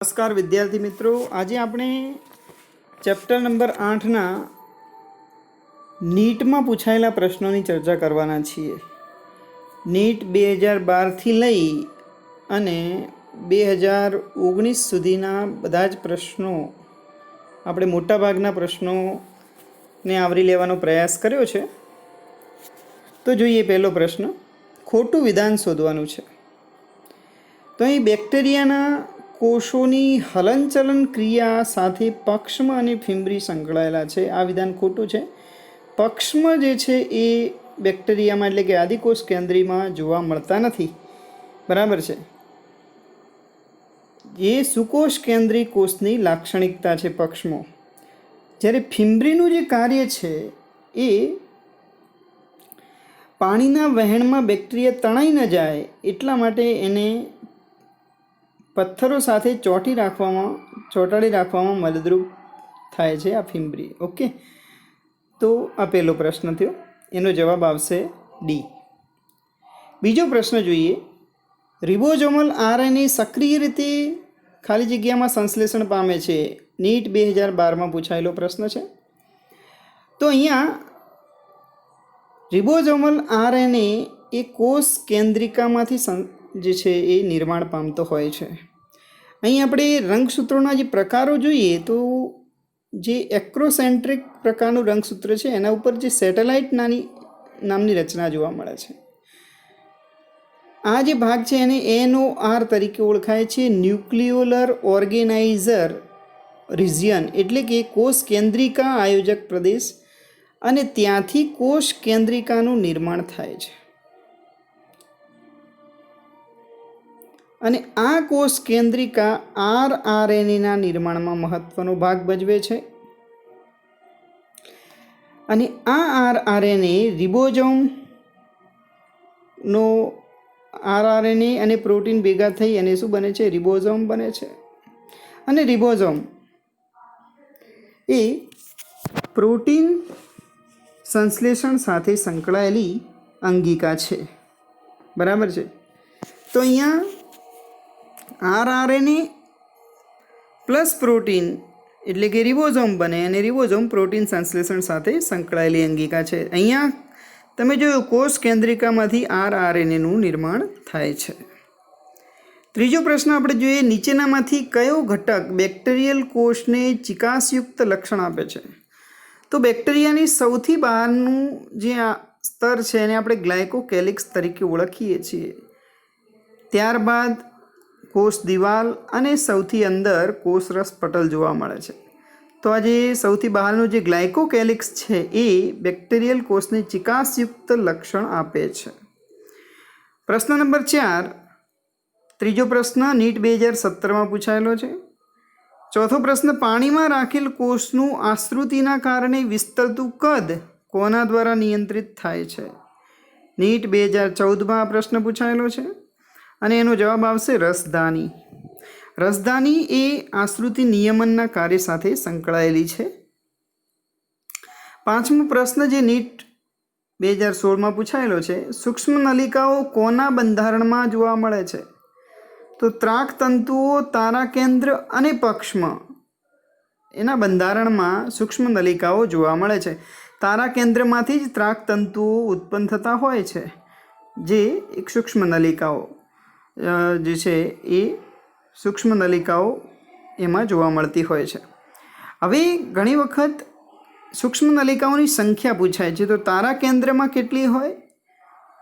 નમસ્કાર વિદ્યાર્થી મિત્રો, આજે આપણે ચેપ્ટર નંબર 8ના નીટમાં પૂછાયેલા પ્રશ્નોની ચર્ચા કરવાના છીએ. નીટ 2012થી લઈ અને 2019 સુધીના બધા જ પ્રશ્નો, આપણે મોટાભાગના પ્રશ્નોને આવરી લેવાનો પ્રયાસ કર્યો છે. તો જોઈએ પહેલો પ્રશ્ન, ખોટું વિધાન શોધવાનું છે. તો અહીં બેક્ટેરિયાના કોષોની હલનચલન ક્રિયા સાથે પક્ષમ અને ફિમ્બ્રી સંકળાયેલા છે. આ વિધાન ખોટું છે. પક્ષમ જે છે એ બેક્ટેરિયામાં એટલે કે આદિકોષ કેન્દ્રીમાં જોવા મળતા નથી. બરાબર છે. એ સુકોષ કેન્દ્રી કોષની લાક્ષણિકતા છે પક્ષમો. જ્યારે ફિમ્બ્રીનું જે કાર્ય છે એ પાણીના વહેણમાં બેક્ટેરિયા તણાઈ ન જાય એટલા માટે એને પથ્થરો સાથે ચોંટાડી રાખવામાં મદદરૂપ થાય છે આ ફિમ્બ્રી. ઓકે, તો આ પહેલો પ્રશ્ન થયો, એનો જવાબ આવશે ડી. બીજો પ્રશ્ન જોઈએ, રિબોઝોમલ આરએનએ સક્રિય રીતે ખાલી જગ્યામાં સંશ્લેષણ પામે છે. નીટ 2012માં પૂછાયેલો પ્રશ્ન છે. તો અહીંયા રિબોઝોમલ આરએનએ એ કોષ કેન્દ્રિકામાંથી જે છે એ નિર્માણ પામતો હોય છે. અહીં આપણે રંગસૂત્રોના જે પ્રકારો જોઈએ તો જે એક્રોસેન્ટ્રિક પ્રકારનું રંગસૂત્ર છે એના ઉપર જે સેટેલાઇટ નામની રચના જોવા મળે છે. આ જે ભાગ છે એને NOR તરીકે ઓળખાય છે, ન્યુક્લિયોલર ઓર્ગેનાઇઝર રિજિયન, એટલે કે કોષ કેન્દ્રિકા આયોજક પ્રદેશ, અને ત્યાંથી કોષ કેન્દ્રિકાનું નિર્માણ થાય છે. અને આ કોષ કેન્દ્રિકા RNAના નિર્માણમાં મહત્વનો ભાગ ભજવે છે. અને આ RNA રિબોઝોમનો RNA અને પ્રોટીન ભેગા થઈ અને શું બને છે? રિબોઝોમ બને છે. અને રિબોઝોમ એ પ્રોટીન સંશ્લેષણ સાથે સંકળાયેલી અંગિકા છે. બરાબર છે. તો અહીંયા RNA પ્લસ પ્રોટીન એટલે કે રિબોઝોમ બને, અને રિબોઝોમ પ્રોટીન સંશ્લેષણ સાથે સંકળાયેલી અંગિકા છે. અહીંયા તમે જોયું કોષ કેન્દ્રિકામાંથી RNAનું નિર્માણ થાય છે. ત્રીજો પ્રશ્ન આપણે જોઈએ, નીચેનામાંથી કયો ઘટક બેક્ટેરિયલ કોષને ચિકાસયુક્ત લક્ષણ આપે છે? તો બેક્ટેરિયાની સૌથી બહારનું જે આ સ્તર છે એને આપણે ગ્લાયકોકેલિક્સ તરીકે ઓળખીએ છીએ. ત્યારબાદ કોષ દિવાલ અને સૌથી અંદર કોષરસ પટલ જોવા મળે છે. તો આ જે સૌથી બહારનું જે ગ્લાયકોકેલિક્સ છે એ બેક્ટેરિયલ કોષને ચિકાસયુક્ત લક્ષણ આપે છે. પ્રશ્ન નંબર 4, ત્રીજો પ્રશ્ન નીટ 2017માં પૂછાયેલો છે. ચોથો પ્રશ્ન, પાણીમાં રાખેલ કોષનું આશ્રુતિના કારણે વિસ્તરતું કદ કોના દ્વારા નિયંત્રિત થાય છે? નીટ 2014માં આ પ્રશ્ન પૂછાયેલો છે અને એનો જવાબ આવશે રસધાની. રસધાની એ આશ્રુતિ નિયમનના કાર્ય સાથે સંકળાયેલી છે. પાંચમો પ્રશ્ન જે નીટ 2016માં પૂછાયેલો છે, સૂક્ષ્મ નલિકાઓ કોના બંધારણમાં જોવા મળે છે? તો ત્રાક તંતુઓ, તારા કેન્દ્ર અને પક્ષમાં એના બંધારણમાં સૂક્ષ્મ નલિકાઓ જોવા મળે છે. તારા કેન્દ્રમાંથી જ ત્રાક તંતુઓ ઉત્પન્ન થતા હોય છે, જે એક સૂક્ષ્મ નલિકાઓ જે છે એ સૂક્ષ્મ નલિકાઓ એમાં જોવા મળતી હોય છે. હવે ઘણી વખત સૂક્ષ્મ નલિકાઓની સંખ્યા પૂછાય છે. તો તારા કેન્દ્રમાં કેટલી હોય,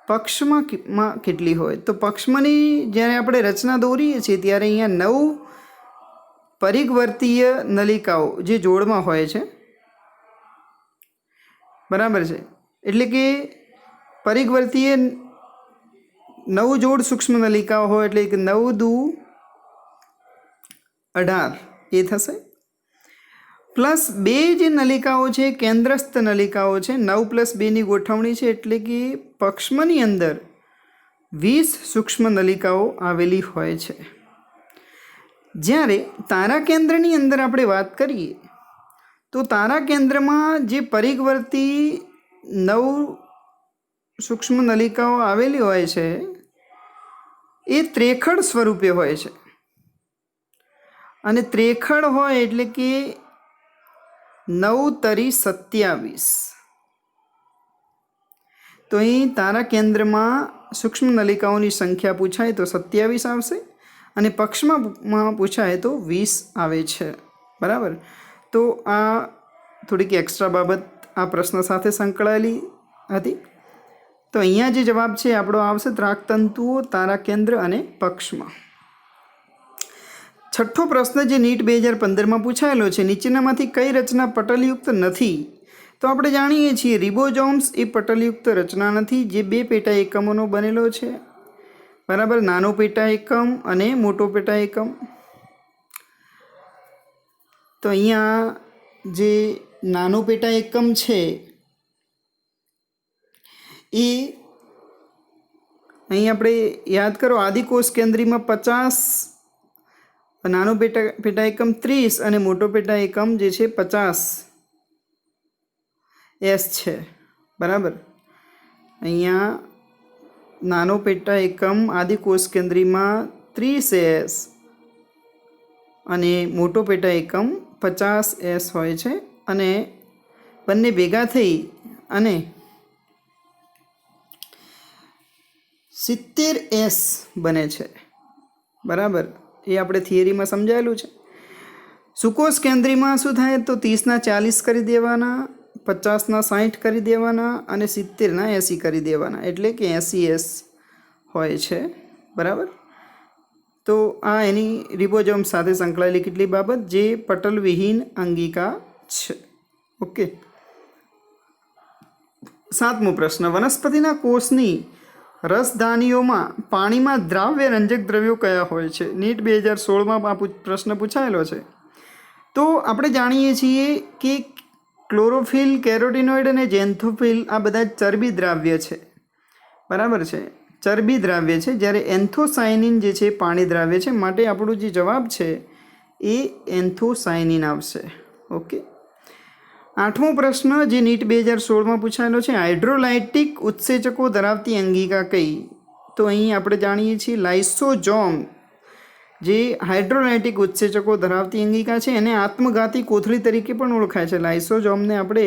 પક્ષમાં કેટલી હોય? તો પક્ષમાંની જ્યારે આપણે રચના દોરીએ છીએ ત્યારે અહીંયા 9 પરિઘવર્તીય નલિકાઓ જે જોડમાં હોય છે. બરાબર છે. એટલે કે પરિઘવર્તીય 9 જોડ સૂક્ષ્મ નલિકાઓ હોય એટલે કે 9 દુ 18 એ થશે. પ્લસ 2 જે નલિકાઓ છે કેન્દ્રસ્થ નલિકાઓ છે, 9 + 2ની ગોઠવણી છે, એટલે કે પક્ષમની અંદર 20 સૂક્ષ્મ નલિકાઓ આવેલી હોય છે. જ્યારે તારા કેન્દ્રની અંદર આપણે વાત કરીએ તો તારા કેન્દ્રમાં જે પરિઘવર્તી 9 સૂક્ષ્મ નલિકાઓ આવેલી હોય છે એ ત્રેખડ સ્વરૂપે હોય છે. અને ત્રેખડ હોય એટલે કે 9 તરી 27. તો અહીં તારા કેન્દ્રમાં સૂક્ષ્મ નલિકાઓની સંખ્યા પૂછાય તો 27 આવશે અને પક્ષમાં પૂછાય તો 20 આવે છે. બરાબર. તો આ થોડીક એક્સ્ટ્રા બાબત આ પ્રશ્ન સાથે સંકળાયેલી હતી. તો અહીંયા જે જવાબ છે આપણો આવશે ત્રાકતંતુઓ તારા કેન્દ્ર અને પક્ષમાં. છઠ્ઠો પ્રશ્ન જે નીટ 2015માં પૂછાયેલો છે, નીચેનામાંથી કઈ રચના પટલયુક્ત નથી? તો આપણે જાણીએ છીએ રિબોઝોમ્સ એ પટલયુક્ત રચના નથી, જે 2 પેટા એકમોનો બનેલો છે. બરાબર. નાનો પેટા એકમ અને મોટો પેટા એકમ. તો અહીંયા જે નાનો પેટા એકમ છે એ અહીં આપણે યાદ કરો આદિકોષ કેન્દ્રીમાં 50, નાનો પેટા એકમ 30 અને મોટો પેટા એકમ જે છે 50S છે. બરાબર. અહીંયા નાનો પેટા એકમ આદિકોષ કેન્દ્રીમાં 30S અને મોટો પેટા એકમ 50S હોય છે અને બંને ભેગા થઈ અને 70S બને છે. બરાબર. એ આપણે થિયરીમાં સમજાયેલું છે. સુકોષ કેન્દ્રીમાં શું થાય તો 30ના 40 કરી દેવાના, 50ના 60 કરી દેવાના અને 70ના 80 કરી દેવાના, એટલે કે 80S હોય છે. બરાબર. તો આ એની રિબોઝોમ સાથે સંકળાયેલી કેટલી બાબત જે પટલવિહીન અંગિકા છે. ઓકે. 7મો પ્રશ્ન, વનસ્પતિના કોષની રસધાનીઓમાં પાણીમાં દ્રાવ્ય રંજક દ્રવ્યો કયા હોય છે? નીટ 2016માં આ પ્રશ્ન પૂછાયેલો છે. તો આપણે જાણીએ છીએ કે ક્લોરોફિલ, કેરોટીનોઇડ અને ઝેન્થોફિલ આ બધા ચરબી દ્રાવ્ય છે. બરાબર છે. ચરબી દ્રાવ્ય છે, જ્યારે એન્થોસાયનિન જે છે પાણી દ્રાવ્ય છે. માટે આપણો જે જવાબ છે એ એન્થોસાયનિન આવશે. ઓકે. 8મો પ્રશ્ન જે નીટ 2016માં પૂછાયેલો છે, હાઇડ્રોલાઇટિક ઉત્સેચકો ધરાવતી અંગિકા કઈ? તો અહીં આપણે જાણીએ છીએ લાઇસોઝોમ જે હાઇડ્રોલાઇટિક ઉત્સેચકો ધરાવતી અંગિકા છે એને આત્મઘાતી કોથળી તરીકે પણ ઓળખાય છે. લાઇસોઝોમને આપણે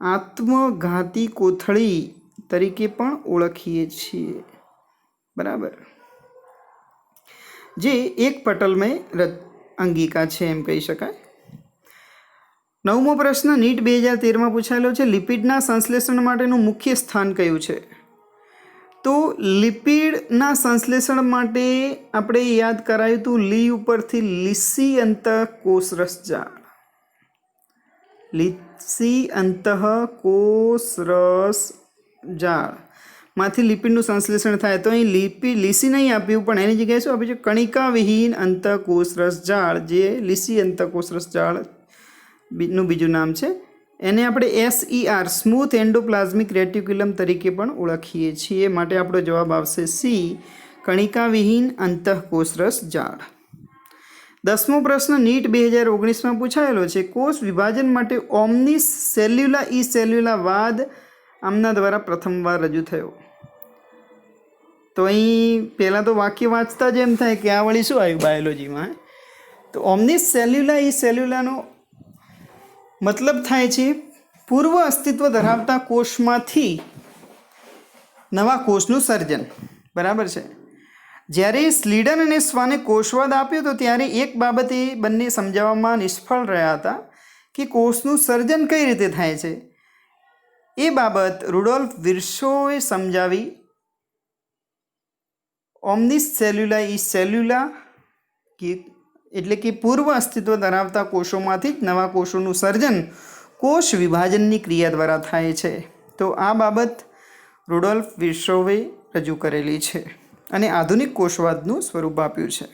આત્મઘાતી કોથળી તરીકે પણ ઓળખીએ છીએ. બરાબર. જે એક પટલમય અંગિકા છે એમ કહી શકાય. 9મો પ્રશ્ન નીટ 2013માં પૂછાયેલો છે, લિપિડના સંશ્લેષણ માટેનું મુખ્ય સ્થાન કયું છે? તો લિપિડના સંશ્લેષણ માટે આપણે યાદ કરાયું હતું લી ઉપરથી લીસી અંતઃકોષરસ જાળ. લીસી અંતઃકોષરસ જાળમાંથી લિપિડનું સંશ્લેષણ થાય. તો અહીં લીસી નહીં આપ્યું પણ એની જગ્યાએ શું આપ્યું છે? કણિકા વિહીન અંતઃકોષરસ જાળ, જે લીસી અંતઃકોષરસ જાળ નું બીજું નામ છે. એને આપણે SER સ્મૂથ એન્ડોપ્લાઝમિક રેટિક્યુલમ તરીકે પણ ઓળખીએ છીએ. માટે આપણો જવાબ આવશે સી, કણિકા વિહીન અંતઃકોષરસ જાળ. 10મો પ્રશ્ન નીટ 2019માં પૂછાયેલો છે, કોષ વિભાજન માટે ઓમ્નિસ સેલ્યુલા ઈ સેલ્યુલા વાદ આમના દ્વારા પ્રથમવાર રજૂ થયો. તો અહીં પહેલાં તો વાક્ય વાંચતા જ એમ થાય કે આ વળી શું આવ્યું બાયોલોજીમાં. તો ઓમ્નિસ સેલ્યુલા ઈ સેલ્યુલાનો મતલબ થાય છે પૂર્વ અસ્તિત્વ ધરાવતા કોષમાંથી નવા કોષનું સર્જન. બરાબર છે. જ્યારે સ્લીડન અને સ્વાને કોષવાદ આપ્યો તો ત્યારે એક બાબતે બંને સમજાવવામાં નિષ્ફળ રહ્યા હતા કે કોષનું સર્જન કઈ રીતે થાય છે. એ બાબત રુડોલ્ફ વિર્સોએ સમજાવી. ઓમ્નિસ સેલ્યુલા ઈ સેલ્યુલા એટલે કે પૂર્વ અસ્તિત્વ ધરાવતા કોષોમાંથી જ નવા કોષોનું સર્જન કોષ વિભાજનની ક્રિયા દ્વારા થાય છે. તો આ બાબત રુડોલ્ફ વિર્સોએ રજૂ કરેલી છે અને આધુનિક કોષવાદનું સ્વરૂપ આપ્યું છે.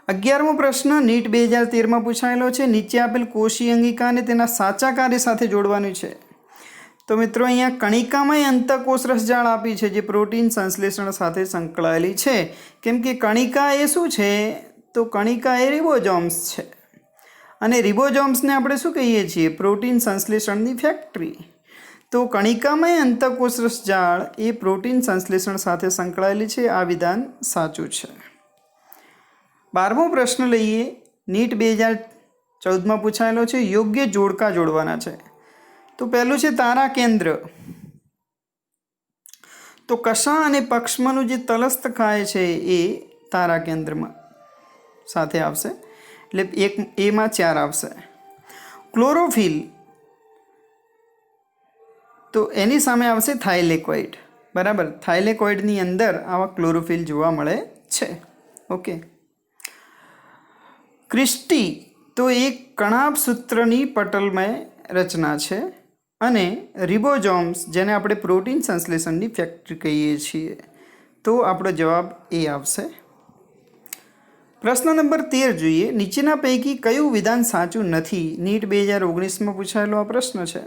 11મો પ્રશ્ન નીટ 2013માં પૂછાયેલો છે, નીચે આપેલ કોષીય અંગિકાને તેના સાચા કાર્ય સાથે જોડવાનું છે. તો મિત્રો અહીંયા કણિકામય અંતઃકોષરસ જાળ આપી છે જે પ્રોટીન સંશ્લેષણ સાથે સંકળાયેલી છે. કેમ કે કણિકા એ શું છે? તો કણિકા એ રિબોઝોમ્સ છે અને રિબોઝોમ્સને આપણે શું કહીએ છીએ? પ્રોટીન સંશ્લેષણની ફેક્ટરી. તો કણિકામય અંતઃકોષરસ જાળ એ પ્રોટીન સંશ્લેષણ સાથે સંકળાયેલી છે. આ વિધાન સાચું છે. 12મો પ્રશ્ન લઈએ, નીટ 2014માં પૂછાયેલો છે, યોગ્ય જોડકા જોડવાના છે. તો પહેલું છે તારા કેન્દ્ર. તો કષા અને પક્ષમાંનું જે તલસ્થ ખાય છે એ તારા કેન્દ્રમાં સાથે આવશે, એટલે એક એમાં 4 આવશે. ક્લોરોફિલ, તો એની સામે આવશે થાઇલેકોઇડ. બરાબર, થાઇલેકોઇડની અંદર આવા ક્લોરોફિલ જોવા મળે છે. ઓકે. ક્રિસ્ટી, તો એક કણાભ સૂત્રની પટલમય રચના છે. અને રિબોઝોમ્સ, જેને આપણે પ્રોટીન સંશ્લેષણની ફેક્ટરી કહીએ છીએ. તો આપણો જવાબ એ આવશે. પ્રશ્ન નંબર 13 જોઈએ, નીચેના પૈકી કયું વિધાન સાચું નથી? નીટ 2019માં પૂછાયેલો આ પ્રશ્ન છે.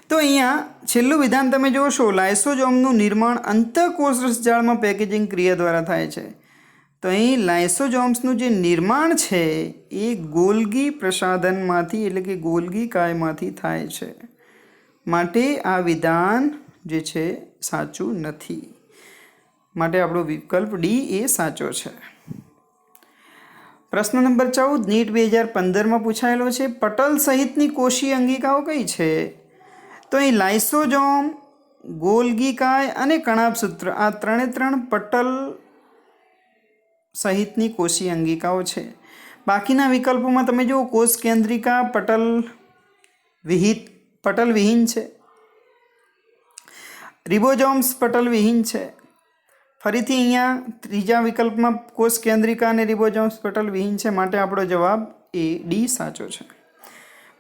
તો અહીંયા છેલ્લું વિધાન તમે જોશો, લાઇસોઝોમનું નિર્માણ અંતઃકોષ રસજાળમાં પેકેજિંગ ક્રિયા દ્વારા થાય છે. તો અહીં લાઇસોઝોમ્સનું જે નિર્માણ છે એ ગોલ્ગી પ્રસાધનમાંથી એટલે કે ગોલ્ગી કાયમાંથી થાય છે. માટે આ વિધાન જે છે સાચું નથી. માટે આપણો વિકલ્પ ડી એ સાચો છે. પ્રશ્ન નંબર 14, નીટ 2015માં પૂછાયેલો છે, પટલ સહિતની કોષીય અંગિકાઓ કઈ છે? તો અહીં લાઇસોઝોમ, ગોલ્ગીકાય અને કણાભસૂત્ર, આ 3 પટલ સહિતની કોષીય અંગિકાઓ છે. બાકીના વિકલ્પોમાં તમે જુઓ, કોષ કેન્દ્રિકા પટલ વિહીન છે, રિબોઝોમ્સ પટલ વિહીન છે. ફરીથી અહીંયા ત્રીજા વિકલ્પમાં કોષ કેન્દ્રિકા અને રિબોઝોમ્સ પટલ વિહીન છે. માટે આપણો જવાબ એ ડી સાચો છે.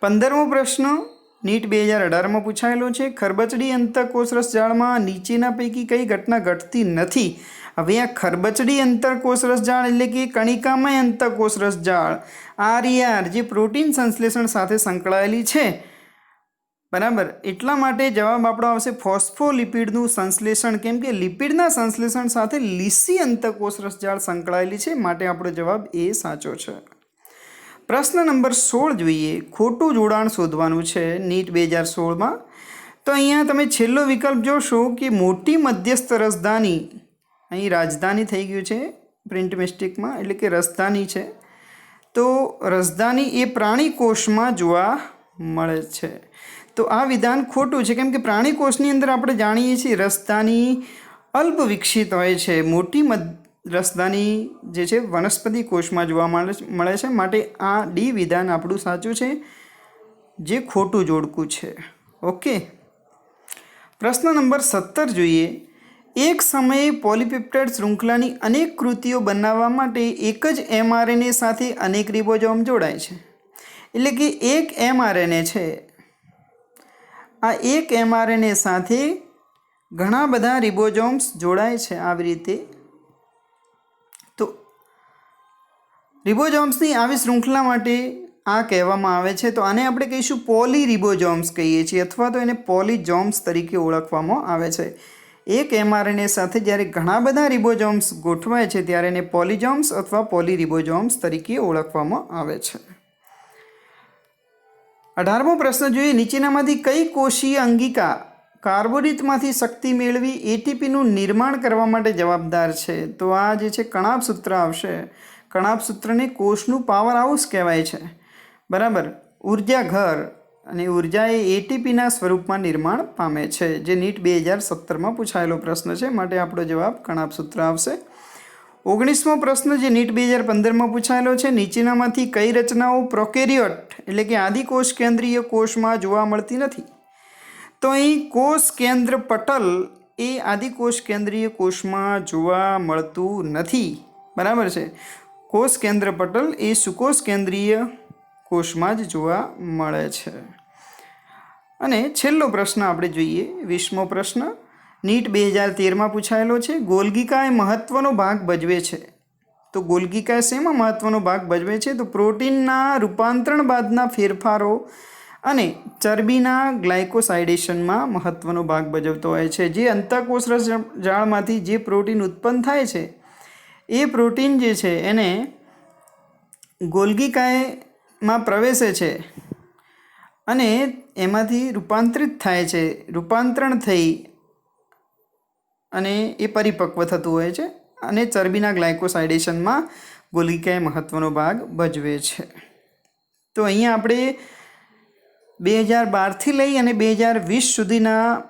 15મો પ્રશ્ન નીટ 2018માં પૂછાયેલો છે, ખરબચડી અંતઃકોષરસ જાળમાં નીચેના પૈકી કઈ ઘટના ઘટતી નથી? હવે આ ખરબચડી અંતઃકોષરસ જાળ એટલે કે કણિકામય અંતઃકોષરસ જાળ, RER, જે પ્રોટીન સંશ્લેષણ સાથે સંકળાયેલી છે. બરાબર, એટલા માટે જવાબ આપણો આવશે ફોસ્ફોલિપિડનું સંશ્લેષણ, કેમ કે લિપિડના સંશ્લેષણ સાથે લીસી અંતઃકોષરસ જાળ સંકળાયેલી છે. માટે આપણો જવાબ એ સાચો છે. પ્રશ્ન નંબર 16 જોઈએ, ખોટું જોડાણ શોધવાનું છે નીટ 2016માં. તો અહીંયા તમે છેલ્લો વિકલ્પ જોશો કે મોટી મધ્યસ્થ રસધાની, અહીં રાજધાની થઈ ગયું છે પ્રિન્ટ મિસ્ટેકમાં, એટલે કે રસધાની છે. તો રસધાની એ પ્રાણી કોષમાં જોવા મળે છે. તો આ વિધાન ખોટું છે, કેમ કે પ્રાણી કોષની અંદર આપણે જાણીએ છીએ રસધાની અલ્પ વિકસિત હોય છે. મોટી રસધાની જે છે વનસ્પતિ કોષમાં જોવા મળે છે. માટે આ ડી વિધાન આપણું સાચું છે, જે ખોટું જોડકું છે. ઓકે. પ્રશ્ન નંબર 17 જોઈએ, એક સમયે પોલીપેપ્ટાઇડ શૃંખલાની અનેક કૃતિઓ બનાવવા માટે એક જ mRNA સાથે અનેક રિબોઝોમ જોડાય છે. એટલે કે એક mRNA છે, આ એક mRNA સાથે ઘણા બધા રિબોઝોમ્સ જોડાય છે. આવી રીતે તો રિબોઝોમ્સની આવી શૃંખલા માટે આ કહેવામાં આવે છે. તો આને આપણે કહીશું પોલી રિબોઝોમ્સ કહીએ છીએ, અથવા તો એને પોલીઝોમ્સ તરીકે ઓળખવામાં આવે છે. એક mRNA સાથે જ્યારે ઘણા બધા રિબોઝોમ્સ ગોઠવાય છે ત્યારે એને પોલીઝોમ્સ અથવા પોલીરિબોઝોમ્સ તરીકે ઓળખવામાં આવે છે. 18મો પ્રશ્ન જોઈએ, નીચેનામાંથી કઈ કોષીય અંગિકા કાર્બોદિતમાંથી શક્તિ મેળવી ATPનું નિર્માણ કરવા માટે જવાબદાર છે? તો આ જે છે કણાભસૂત્ર આવશે. કણાભસૂત્રને કોષનું પાવર હાઉસ કહેવાય છે. બરાબર, ઉર્જા ઘર, અને ઉર્જા એ ATPના સ્વરૂપમાં નિર્માણ પામે છે, જે નીટ 2017માં પૂછાયેલો પ્રશ્ન છે. માટે આપણો જવાબ કણાભસૂત્ર આવશે. 19મો પ્રશ્ન જે નીટ 2015માં પૂછાયેલો છે, નીચેનામાંથી કઈ રચનાઓ પ્રોકેરિયોટ એટલે કે આદિકોષ કેન્દ્રીય કોષમાં જોવા મળતી નથી? તો અહીં કોષ કેન્દ્ર પટલ એ આદિકોષ કેન્દ્રીય કોષમાં જોવા મળતું નથી. બરાબર છે, કોષ કેન્દ્ર પટલ એ સુકોષ કેન્દ્રીય કોષમાં જ જોવા મળે છે. અને છેલ્લો પ્રશ્ન આપણે જોઈએ, 20મો પ્રશ્ન નીટ 2013માં પૂછાયેલો છે, ગોલ્ગીકાય મહત્વનો ભાગ ભજવે છે. તો ગોલ્ગીકાય શેમાં મહત્વનો ભાગ ભજવે છે? તો પ્રોટીનના રૂપાંતરણ બાદના ફેરફારો અને ચરબીના ગ્લાયકોસાઇડેશનમાં મહત્વનો ભાગ ભજવતો હોય છે. જે અંતઃકોષરસ જાળમાંથી જે પ્રોટીન ઉત્પન્ન થાય છે એ પ્રોટીન જે છે એને ગોલ્ગીકાયમાં પ્રવેશે છે અને એમાંથી રૂપાંતરિત થાય છે, રૂપાંતરણ થઈ અને એ પરિપક્વ થતું હોય છે અને ચરબીના ગ્લાયકોસાઇડેશનમાં ગોલ્ગી મહત્ત્વનો ભાગ ભજવે છે. તો અહીંયા આપણે 2012થી લઈ અને 2020 સુધીના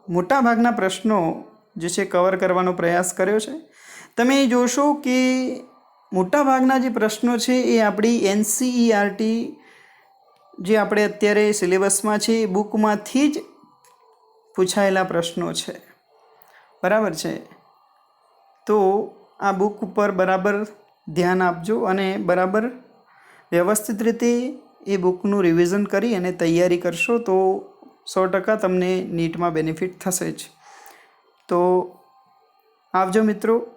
મોટાભાગના પ્રશ્નો જે છે કવર કરવાનો પ્રયાસ કર્યો છે. તમે જોશો કે મોટાભાગના જે પ્રશ્નો છે એ આપણી NCERT જે આપણે અત્યારે સિલેબસમાં છે એ બુકમાંથી જ પૂછાયેલા પ્રશ્નો છે. બરાબર છે. તો આ બુક ઉપર બરાબર ધ્યાન આપજો અને બરાબર વ્યવસ્થિત રીતે એ બુકનું રિવિઝન કરી અને તૈયારી કરશો તો 100% તમને નીટમાં બેનિફિટ થશે જ. તો આવજો મિત્રો.